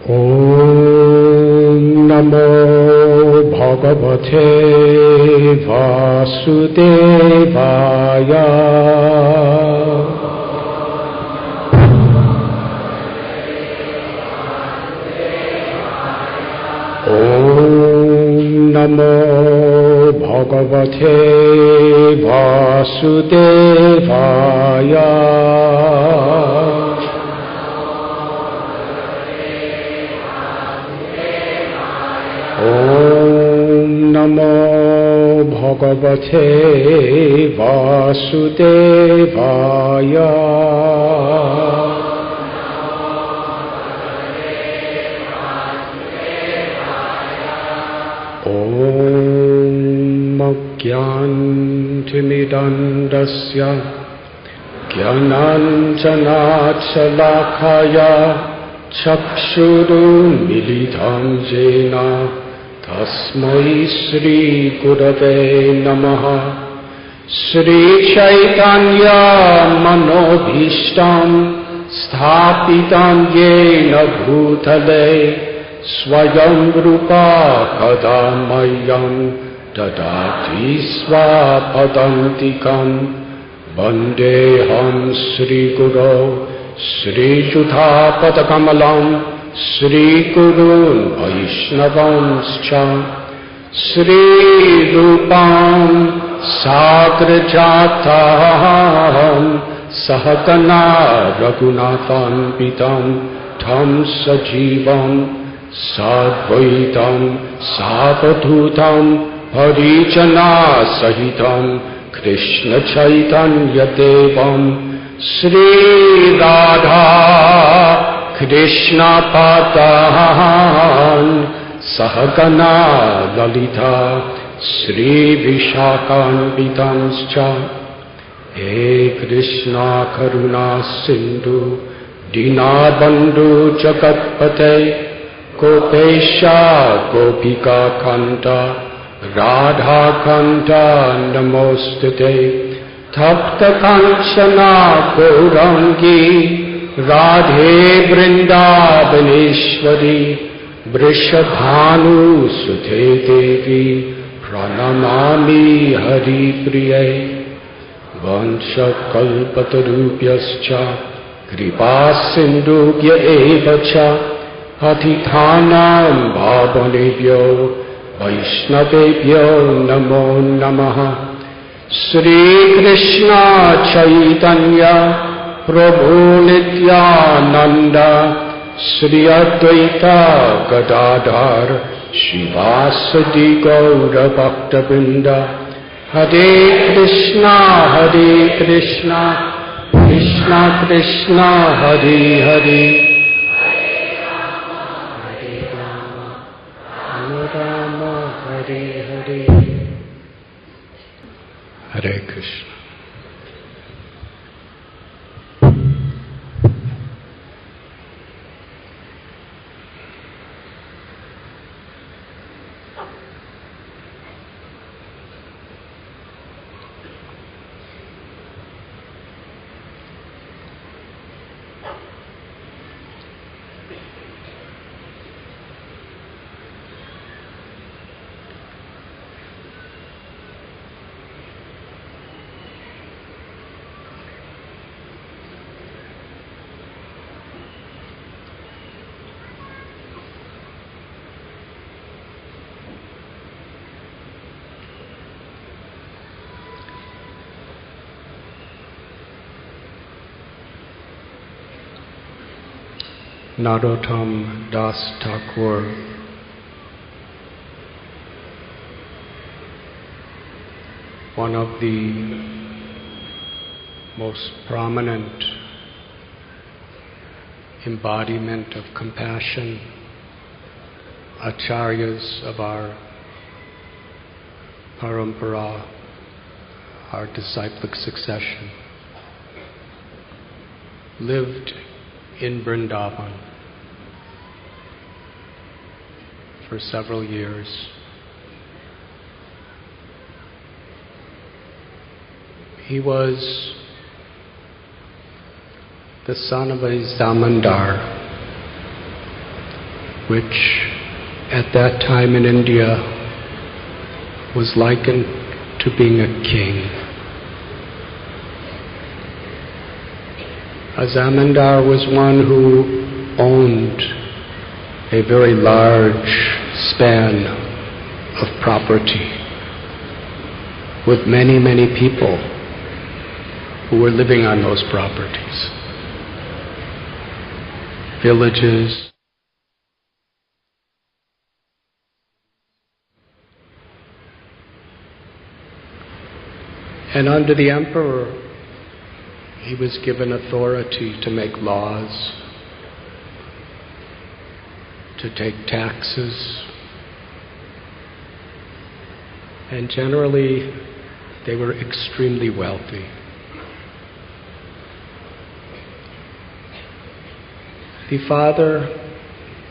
Om Namo Bhagavate Vasudevaya. Om Namo Bhagavate Vasudevaya. Om Namo Bhagavate Vasudevaya. Om Gyantimidandasya Gyananjanachalakaya Chakshurumilitam Jena Tasmai Shri Gurave Namaha. Shri Chaitanya Manobhishtam Sthapitam Yena Bhutale Swayam Rupa Kadamayam Dadati Swapadantikam Vandeham Shri Guru Shri Juthapadakamalam Shri Gurun Vaishnavanscha Shri Rupam Sagrajatam Sahagana Raghunathan Pitam Tham Sajivam Sadvaitam Savadhutam Harijana Sahitam Krishna Chaitanya Devam Shri Radha Krishna Padan Sahagana Lalita Shri Vishakhan Pitanscha. He Krishna Karuna Sindhu Dinabandhu Jagatpate Gopesha Gopika Kanta Radha Kanta Namostate Tapta Kanchana Gaurangi Radhe Vrindavaneshwari Vrishabhanu Sute Devi Pranamami Hari Priye. Vansha Kalpatarubhyascha Kripa Sindhubhya Evacha Patithanam Bhavanebhyo Vaishnavebhyo Namo Namaha. Shri Krishna Chaitanya Prabhu Nityananda Shri Advaita Gadadhar Shivasadi Gaura Bhaktabinda. Hare Krishna Krishna Krishna Hare Hare Hare Krishna. Narottam Das Thakur, one of the most prominent embodiment of compassion, acharyas of our parampara, our disciplic succession, lived in Vrindavan for several years. He was the son of a zamindar which at that time in India was likened to being a king. A zamindar was one who owned a very large span of property with many, many people who were living on those properties. Villages. And under the emperor, he was given authority to make laws, to take taxes, and generally they were extremely wealthy. The father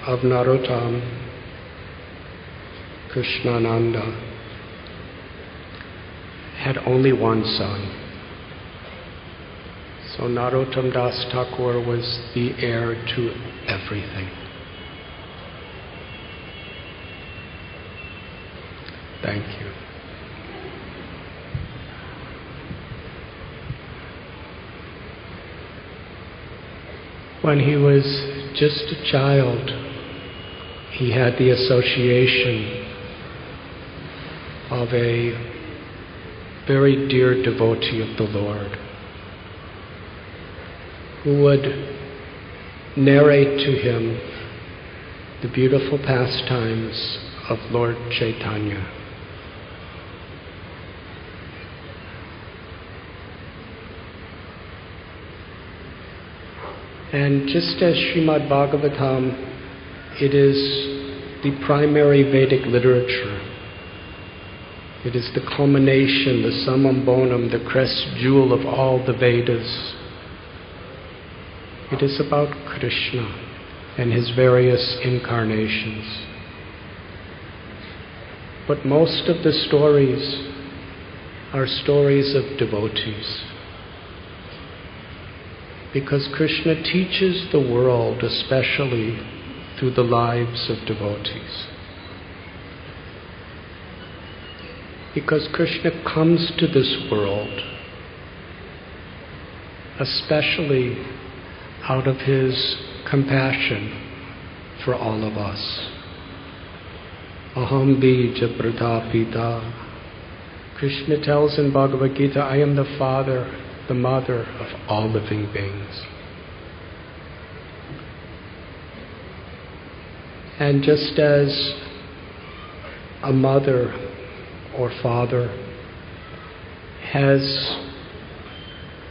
of Narottam, Krishnananda, had only one son. So Narottam Das Thakur was the heir to everything. Thank you. When he was just a child, he had the association of a very dear devotee of the Lord who would narrate to him the beautiful pastimes of Lord Chaitanya. And just as Srimad Bhagavatam, it is the primary Vedic literature. It is the culmination, the summum bonum, the crest jewel of all the Vedas. It is about Krishna and his various incarnations. But most of the stories are stories of devotees. Because Krishna teaches the world, especially through the lives of devotees. Because Krishna comes to this world, especially out of his compassion for all of us. Aham bija pratapita. Krishna tells in Bhagavad Gita, I am the father, the mother of all living beings. And just as a mother or father has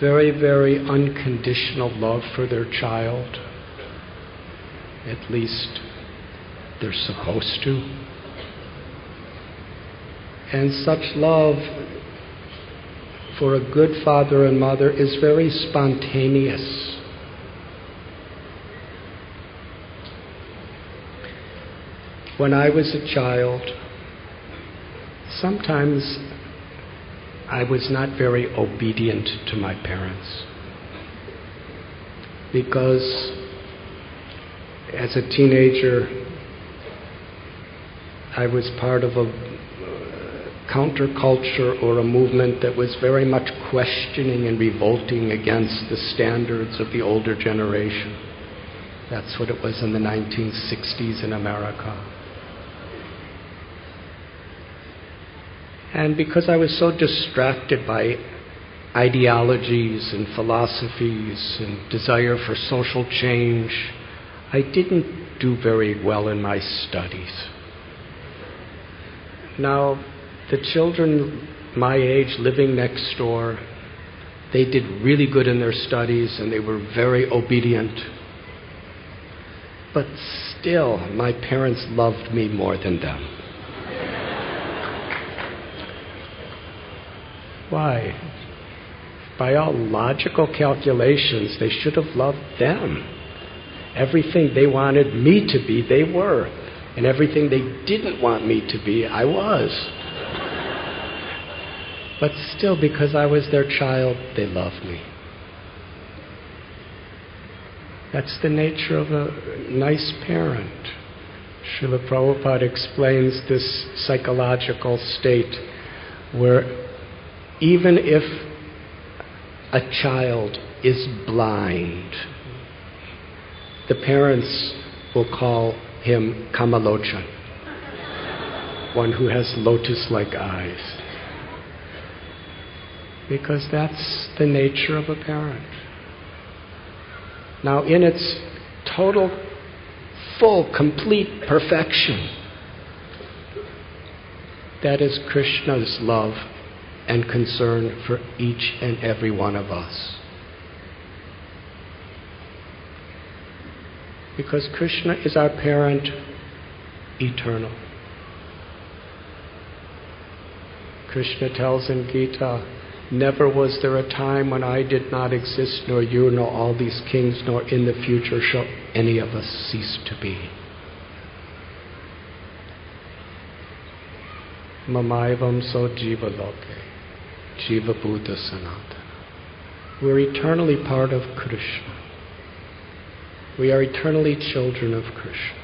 very, very unconditional love for their child, at least they're supposed to, and such love for a good father and mother is very spontaneous. When I was a child, sometimes I was not very obedient to my parents because as a teenager I was part of a counterculture or a movement that was very much questioning and revolting against the standards of the older generation. That's what it was in the 1960s in America. And because I was so distracted by ideologies and philosophies and desire for social change, I didn't do very well in my studies. Now, the children my age living next door, they did really good in their studies and they were very obedient. But still, my parents loved me more than them. Why? By all logical calculations, they should have loved them. Everything they wanted me to be, they were. And everything they didn't want me to be, I was. But still, because I was their child, they loved me. That's the nature of a nice parent. Srila Prabhupada explains this psychological state where even if a child is blind, the parents will call him Kamalochan, one who has lotus-like eyes, because that's the nature of a parent. Now, in its total, full, complete perfection, that is Krishna's love and concern for each and every one of us. Because Krishna is our parent, eternal. Krishna tells in Gita, never was there a time when I did not exist, nor you, nor all these kings, nor in the future shall any of us cease to be. Mamaivam so jiva loke, jiva buddha sanatana. We're eternally part of Krishna. We are eternally children of Krishna.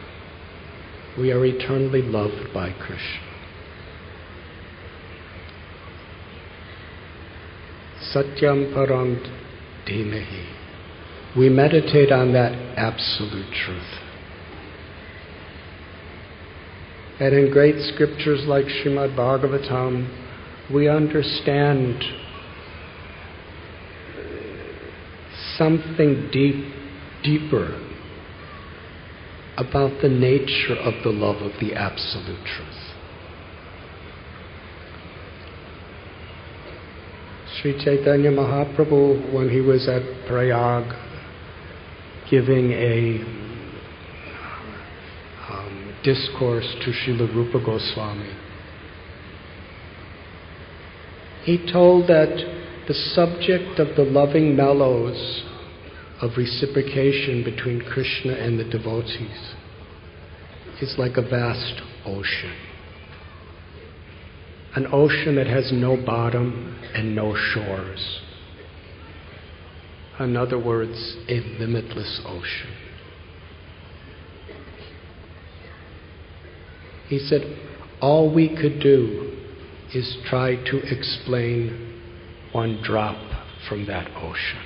We are eternally loved by Krishna. Satyam parang dhimahi. We meditate on that absolute truth. And in great scriptures like Srimad Bhagavatam, we understand something deeper about the nature of the love of the absolute truth. Sri Chaitanya Mahaprabhu, when he was at Prayag giving a discourse to Srila Rupa Goswami, he told that the subject of the loving mellows of reciprocation between Krishna and the devotees is like a vast ocean. An ocean that has no bottom and no shores. In other words, a limitless ocean. He said, all we could do is try to explain one drop from that ocean.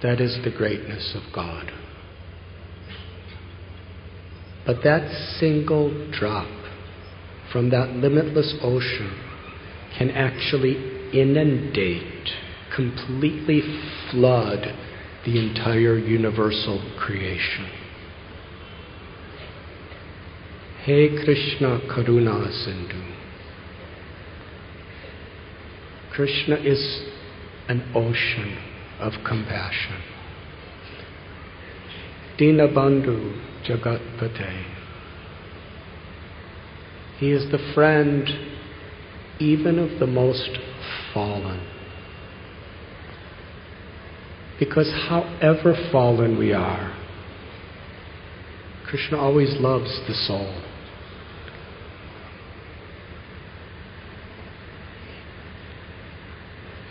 That is the greatness of God. But that single drop from that limitless ocean can actually inundate, completely flood the entire universal creation. Hey Krishna Karuna Sindhu. Krishna is an ocean of compassion. Dinabandhu Jagatpate. He is the friend even of the most fallen. Because however fallen we are, Krishna always loves the soul.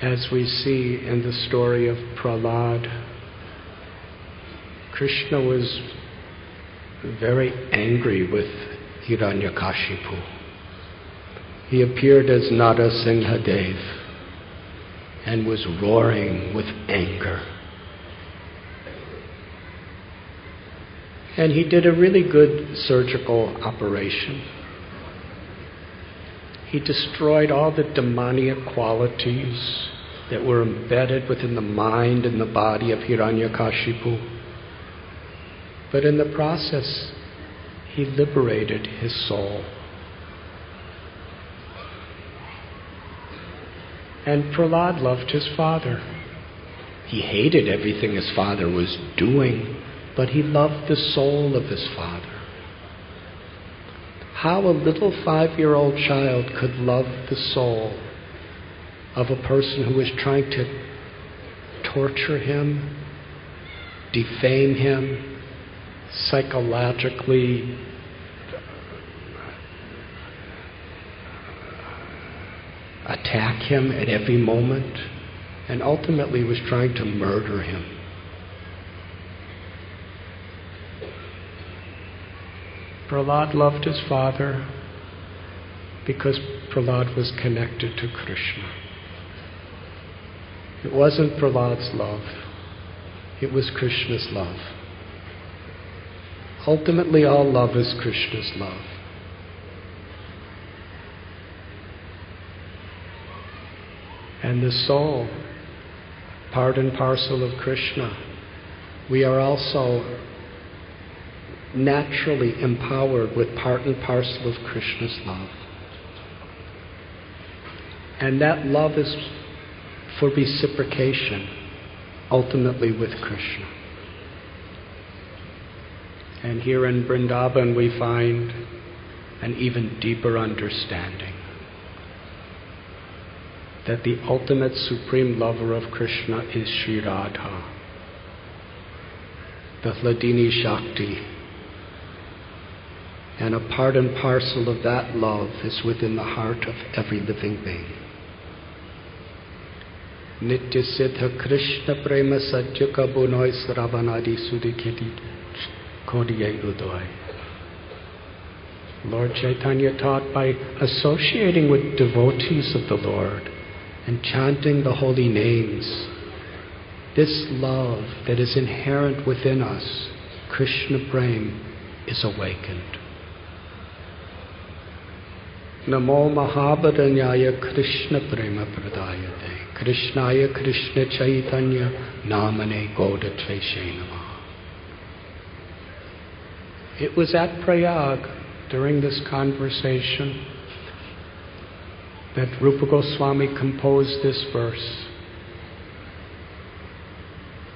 As we see in the story of Prahlad, Krishna was very angry with Hiranyakashipu. He appeared as Narasimhadev and was roaring with anger. And he did a really good surgical operation. He destroyed all the demoniac qualities that were embedded within the mind and the body of Hiranyakashipu. But in the process, he liberated his soul. And Prahlad loved his father. He hated everything his father was doing, but he loved the soul of his father. How a little 5-year-old child could love the soul of a person who was trying to torture him, defame him, psychologically attack him at every moment, and ultimately was trying to murder him. Prahlad loved his father because Prahlad was connected to Krishna. It wasn't Prahlad's love. It was Krishna's love. Ultimately, all love is Krishna's love. And the soul, part and parcel of Krishna, we are also naturally empowered with part and parcel of Krishna's love. And that love is for reciprocation, ultimately with Krishna. And here in Vrindavan we find an even deeper understanding that the ultimate supreme lover of Krishna is Sri Radha, the Hladini Shakti. And a part and parcel of that love is within the heart of every living being. Nitya Siddha Krishna Prema Sajja Kabunoi Sravanadi Sudikiti Kodiyai Udoi. Lord Chaitanya taught by associating with devotees of the Lord and chanting the holy names, this love that is inherent within us, Krishna Prem, is awakened. Namo Mahabharanyaya Krishna Prema Pradayate Krishnaya Krishna Chaitanya Namane Godatreshe Namah. It was at Prayag during this conversation that Rupa Goswami composed this verse,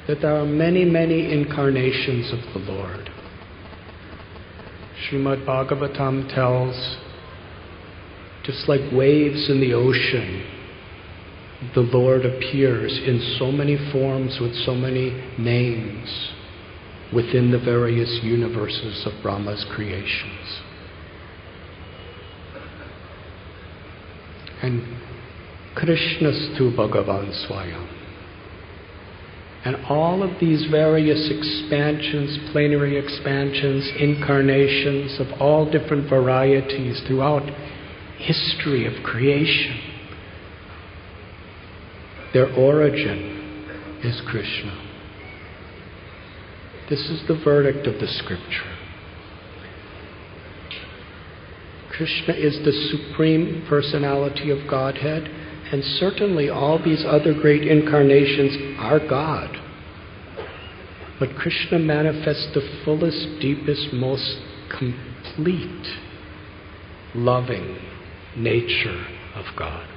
that there are many, many incarnations of the Lord. Srimad Bhagavatam tells, just like waves in the ocean, the Lord appears in so many forms with so many names within the various universes of Brahma's creations. And Krishnastu Bhagavan Swayam. And all of these various expansions, plenary expansions, incarnations of all different varieties throughout history of creation, their origin is Krishna. This is the verdict of the scripture. Krishna is the supreme personality of Godhead, and certainly all these other great incarnations are God. But Krishna manifests the fullest, deepest, most complete, loving nature of God.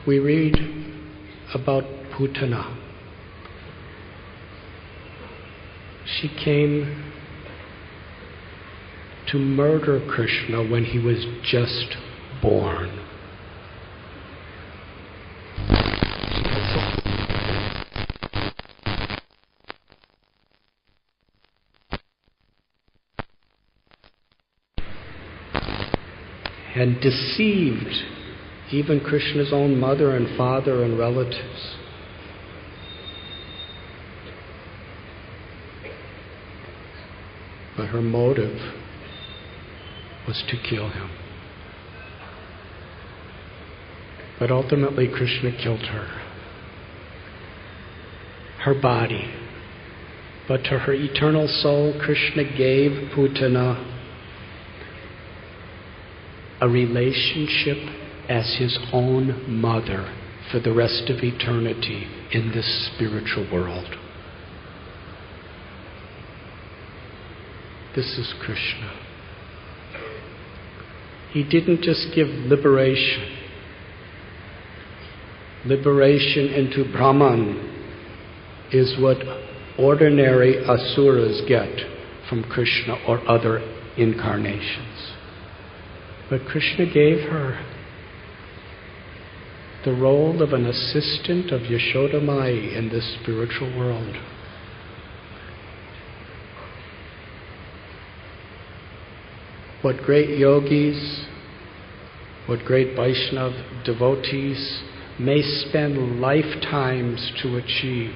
We read about Putana. She came to murder Krishna when he was just born. And deceived even Krishna's own mother and father and relatives. But her motive was to kill him. But ultimately Krishna killed her. Her body. But to her eternal soul, Krishna gave Putana a relationship as his own mother for the rest of eternity in this spiritual world. This is Krishna. He didn't just give liberation. Liberation into Brahman is what ordinary asuras get from Krishna or other incarnations. But Krishna gave her the role of an assistant of Yashoda Mai in this spiritual world. What great yogis, what great Vaishnava devotees may spend lifetimes to achieve.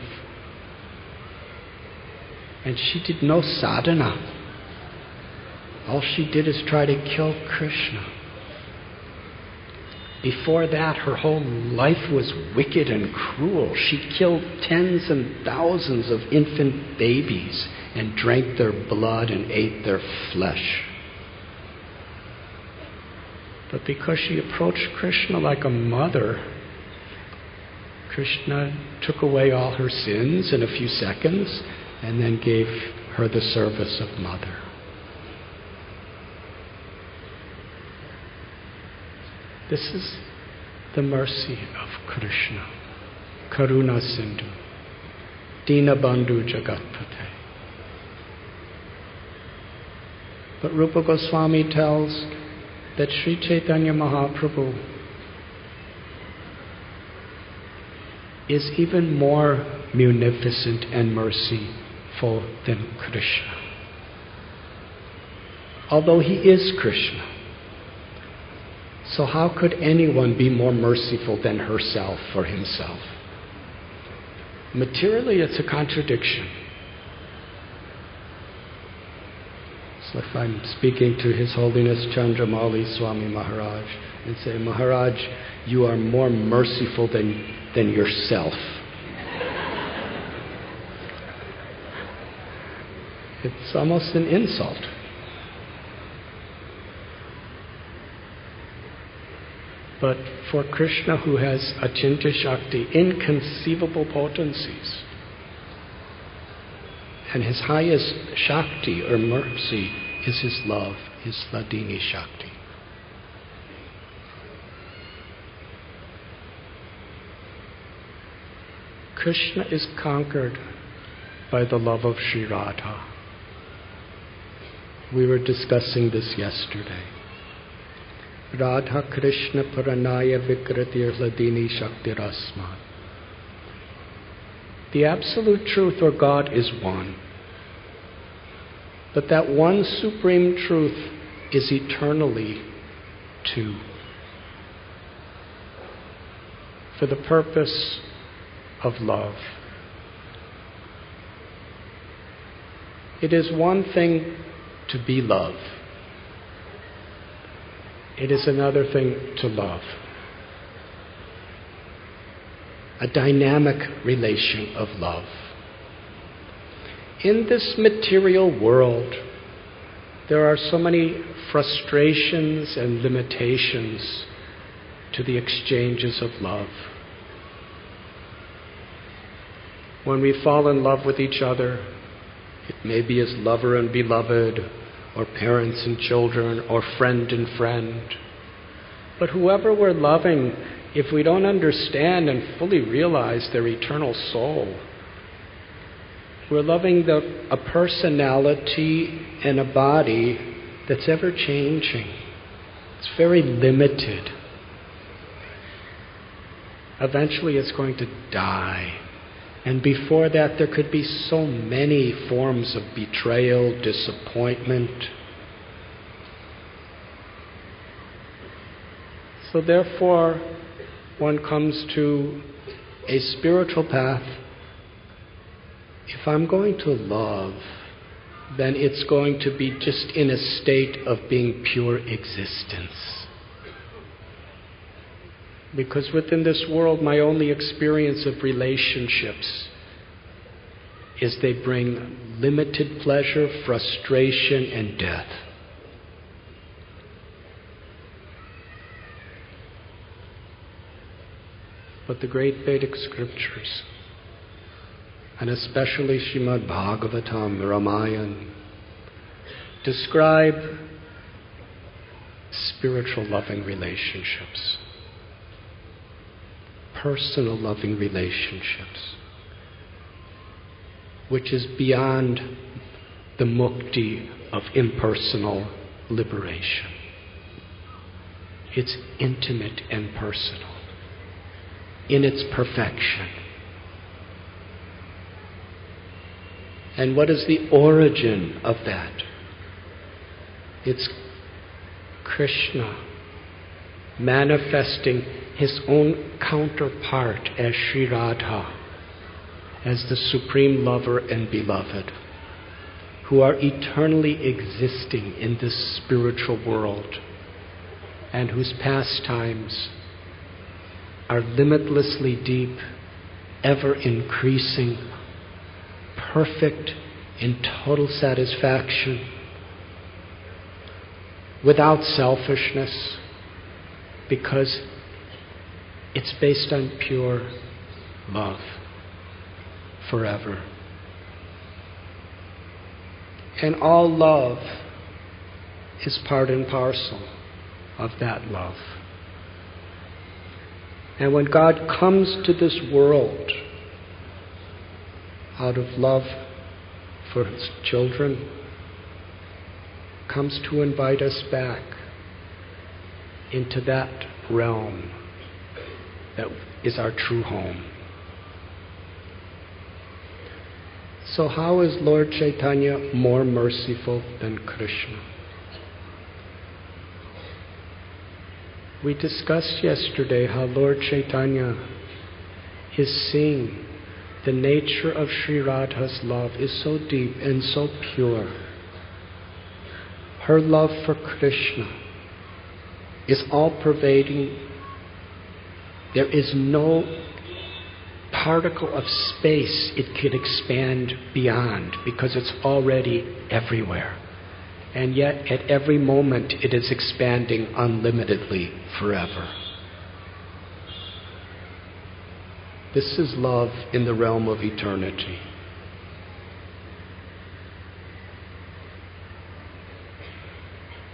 And she did no sadhana. All she did is try to kill Krishna. Before that, her whole life was wicked and cruel. She killed tens and thousands of infant babies and drank their blood and ate their flesh. But because she approached Krishna like a mother, Krishna took away all her sins in a few seconds and then gave her the service of mother. This is the mercy of Krishna. Karuna Sindhu. Dina Bandhu Jagatpate. But Rupa Goswami tells that Sri Chaitanya Mahaprabhu is even more munificent and merciful than Krishna. Although he is Krishna. So how could anyone be more merciful than herself or himself? Materially, it's a contradiction. So if I'm speaking to His Holiness Chandramauli Swami Maharaj and say, Maharaj, you are more merciful than yourself. It's almost an insult. But for Krishna, who has Achintya Shakti, inconceivable potencies, and his highest Shakti or mercy is his love, his Hladini Shakti. Krishna is conquered by the love of Sri Radha. We were discussing this yesterday. Radha Krishna Paranaya Vikratir Hladini Shakti Rasman. The absolute truth or God is one. But that one supreme truth is eternally two. For the purpose of love. It is one thing to be love. It is another thing to love. A dynamic relation of love. In this material world, there are so many frustrations and limitations to the exchanges of love. When we fall in love with each other, it may be as lover and beloved, or parents and children, or friend and friend. But whoever we're loving, if we don't understand and fully realize their eternal soul, we're loving a personality and a body that's ever changing. It's very limited. Eventually it's going to die. And before that, there could be so many forms of betrayal, disappointment. So therefore, one comes to a spiritual path. If I'm going to love, then it's going to be just in a state of being pure existence. Because within this world, my only experience of relationships is they bring limited pleasure, frustration, and death. But the great Vedic scriptures, and especially Srimad Bhagavatam, Ramayana, describe spiritual loving relationships. Personal loving relationships, which is beyond the mukti of impersonal liberation. It's intimate and personal in its perfection. And what is the origin of that? It's Krishna manifesting his own counterpart as Sri Radha, as the supreme lover and beloved, who are eternally existing in this spiritual world and whose pastimes are limitlessly deep, ever increasing, perfect in total satisfaction, without selfishness, because it's based on pure love forever. And all love is part and parcel of that love. And when God comes to this world out of love for his children, comes to invite us back into that realm that is our true home. So how is Lord Chaitanya more merciful than Krishna? We discussed yesterday how Lord Chaitanya is seeing the nature of Sri Radha's love is so deep and so pure. Her love for Krishna is all-pervading. There is no particle of space it could expand beyond, because it's already everywhere. And yet, at every moment, it is expanding unlimitedly forever. This is love in the realm of eternity.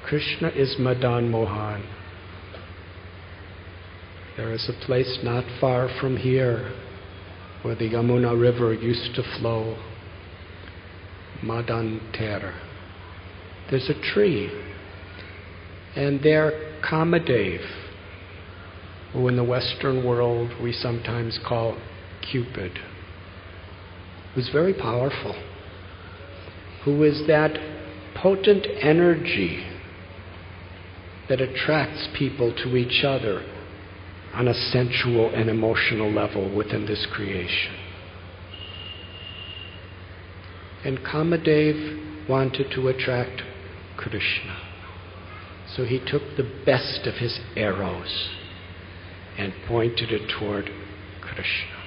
Krishna is Madan Mohan. There is a place not far from here where the Yamuna River used to flow, Madan Ter. There's a tree, and there Kamadev, who in the Western world we sometimes call Cupid, who's very powerful, who is that potent energy that attracts people to each other on a sensual and emotional level within this creation. And Kamadev wanted to attract Krishna. So he took the best of his arrows and pointed it toward Krishna.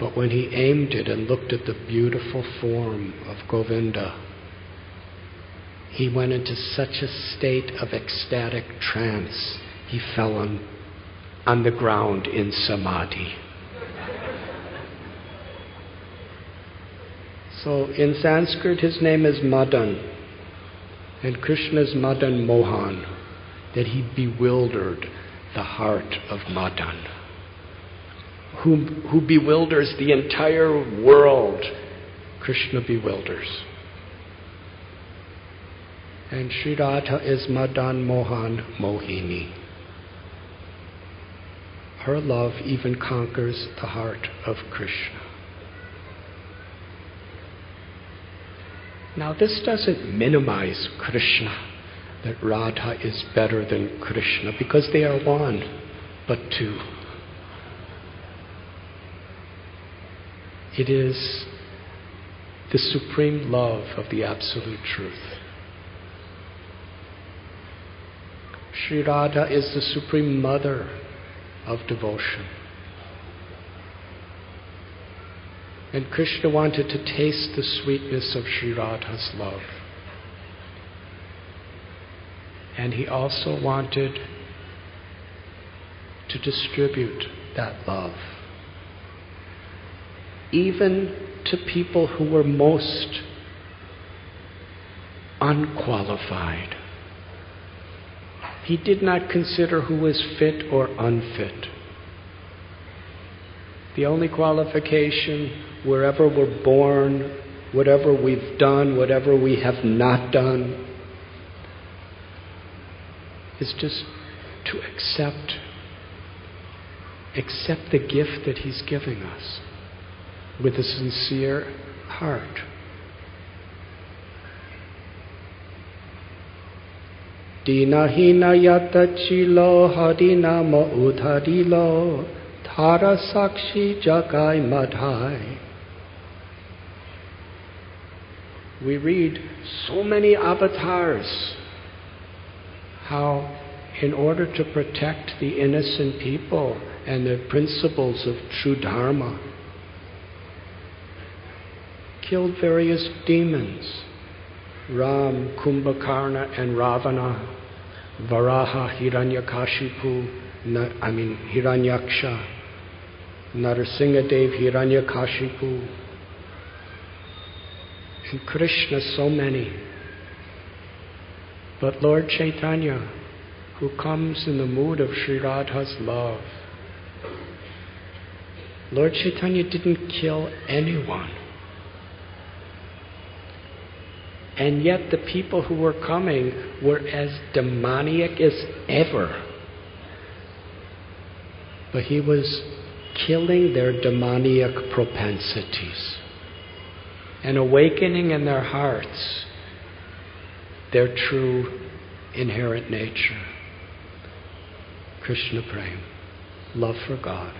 But when he aimed it and looked at the beautiful form of Govinda, he went into such a state of ecstatic trance, he fell on the ground in samadhi. So in Sanskrit his name is Madan, and Krishna's Madan Mohan, that he bewildered the heart of Madan, who bewilders the entire world. Krishna bewilders. And Sri Radha is Madan Mohan Mohini. Her love even conquers the heart of Krishna. Now this doesn't minimize Krishna, that Radha is better than Krishna, because they are one, but two. It is the supreme love of the Absolute Truth. Sri Radha is the supreme mother of devotion. And Krishna wanted to taste the sweetness of Sri Radha's love. And he also wanted to distribute that love, even to people who were most unqualified. He did not consider who was fit or unfit. The only qualification, wherever we're born, whatever we've done, whatever we have not done, is just to accept the gift that He's giving us with a sincere heart. Dinahina yata chilo harinama udharilo Thara sakshi jagai madhai. We read so many avatars, how in order to protect the innocent people and the principles of true dharma, killed various demons, Ram, Kumbhakarna and Ravana, Varaha, Hiranyakashipu, Hiranyaksha, Narasimhadev, Hiranyakashipu, and Krishna, so many. But Lord Chaitanya, who comes in the mood of Sri Radha's love, Lord Chaitanya didn't kill anyone. And yet the people who were coming were as demoniac as ever. But he was killing their demoniac propensities and awakening in their hearts their true inherent nature. Krishna Prem, love for God.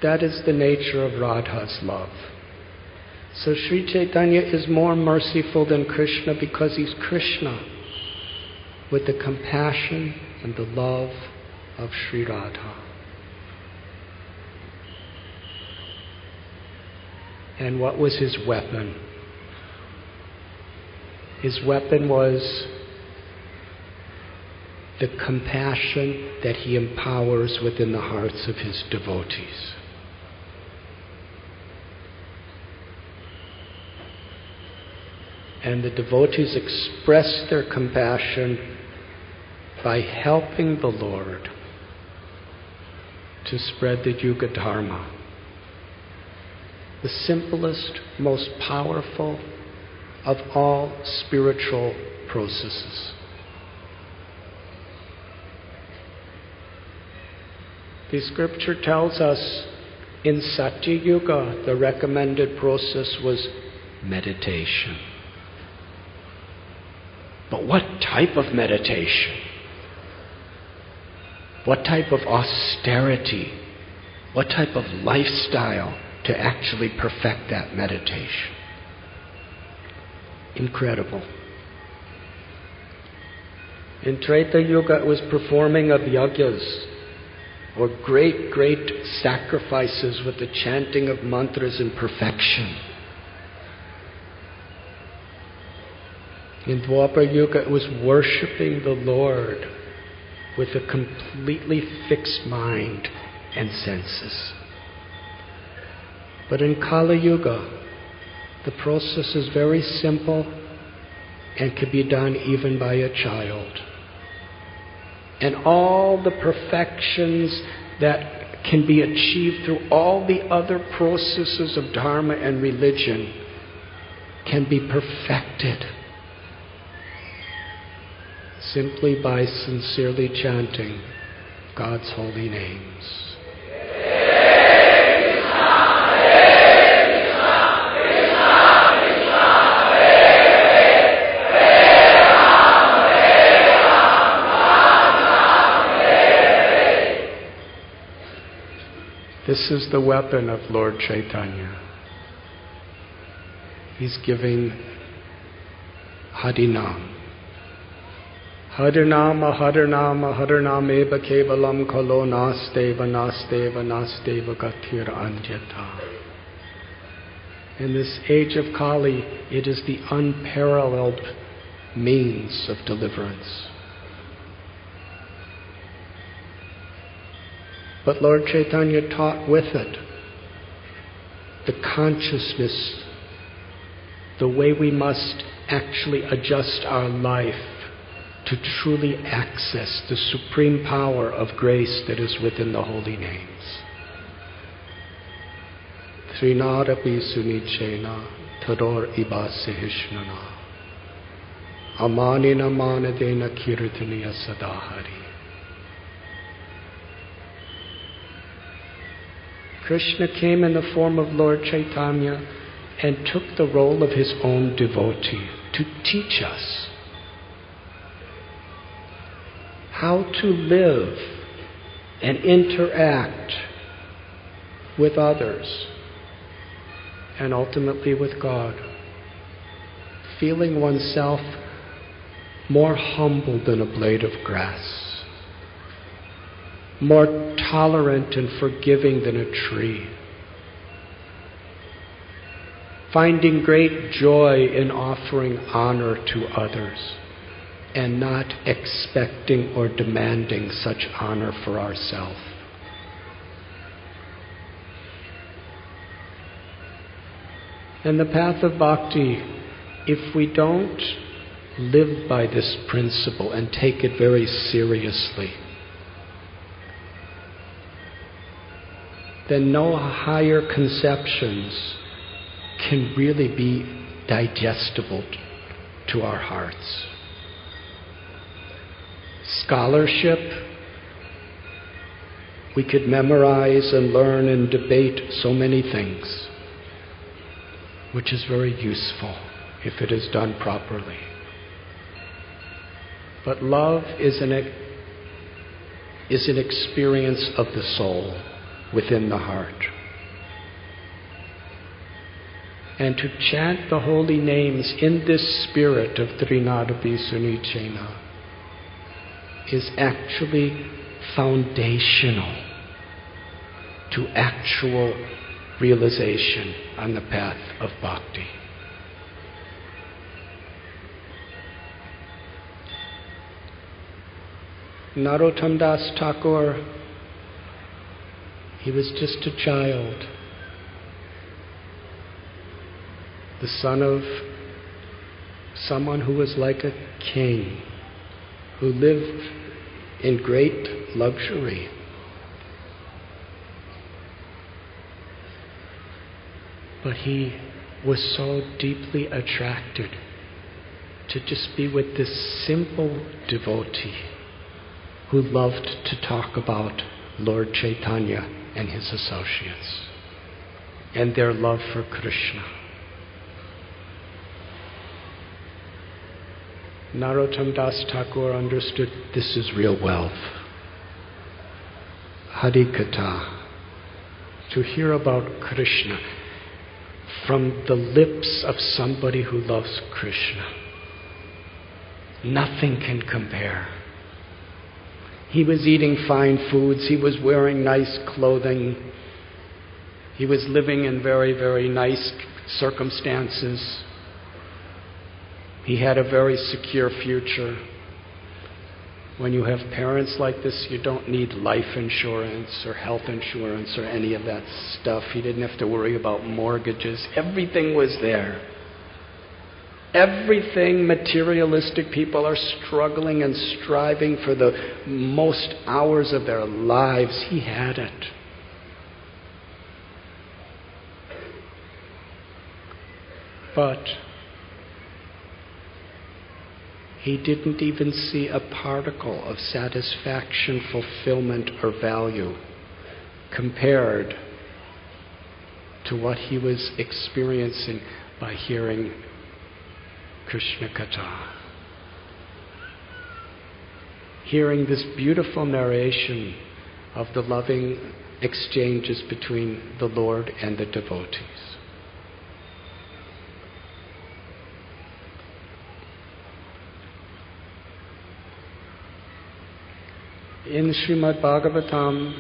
That is the nature of Radha's love. So Sri Chaitanya is more merciful than Krishna because he's Krishna with the compassion and the love of Sri Radha. And what was his weapon? His weapon was the compassion that he empowers within the hearts of his devotees. And the devotees express their compassion by helping the Lord to spread the Yuga Dharma, the simplest, most powerful of all spiritual processes. The scripture tells us in Satya Yuga the recommended process was meditation. But what type of meditation? What type of austerity? What type of lifestyle to actually perfect that meditation? Incredible. In Treta Yuga, it was performing of yajnas, or great, great sacrifices with the chanting of mantras in perfection. In Dwapara Yuga, it was worshipping the Lord with a completely fixed mind and senses. But in Kali Yuga, the process is very simple and can be done even by a child. And all the perfections that can be achieved through all the other processes of Dharma and religion can be perfected simply by sincerely chanting God's holy names. This is the weapon of Lord Chaitanya. He's giving Harinam. Harinama, Harinama, Harinameva Kevalam Kalo Nasteva, Nasteva, Nasteva Gatir Anjata. In this age of Kali, it is the unparalleled means of deliverance. But Lord Chaitanya taught with it the consciousness, the way we must actually adjust our life to truly access the supreme power of grace that is within the holy names. Trinadapi sunichena tador ibasehishnana amanina manadena kirtaniya sadahari. Krishna came in the form of Lord Chaitanya and took the role of his own devotee to teach us how to live and interact with others and ultimately with God, feeling oneself more humble than a blade of grass, more tolerant and forgiving than a tree, finding great joy in offering honor to others and not expecting or demanding such honor for ourselves. And the path of bhakti, if we don't live by this principle and take it very seriously, then no higher conceptions can really be digestible to our hearts. Scholarship, we could memorize and learn and debate so many things, which is very useful if it is done properly. But love is an experience of the soul within the heart. And to chant the holy names in this spirit of Trinadapi Sunichena is actually foundational to actual realization on the path of bhakti. Narottam Das Thakur, he was just a child, the son of someone who was like a king, who lived in great luxury. But he was so deeply attracted to just be with this simple devotee who loved to talk about Lord Chaitanya and his associates and their love for Krishna. Narottam Das Thakur understood this is real wealth. Harikatha, to hear about Krishna from the lips of somebody who loves Krishna. Nothing can compare. He was eating fine foods, he was wearing nice clothing, he was living in very, very nice circumstances. He had a very secure future. When you have parents like this, you don't need life insurance or health insurance or any of that stuff. He didn't have to worry about mortgages. Everything was there. Everything materialistic people are struggling and striving for the most hours of their lives, he had it. But he didn't even see a particle of satisfaction, fulfillment, or value compared to what he was experiencing by hearing Krishna Katha. Hearing this beautiful narration of the loving exchanges between the Lord and the devotees. In Srimad Bhagavatam,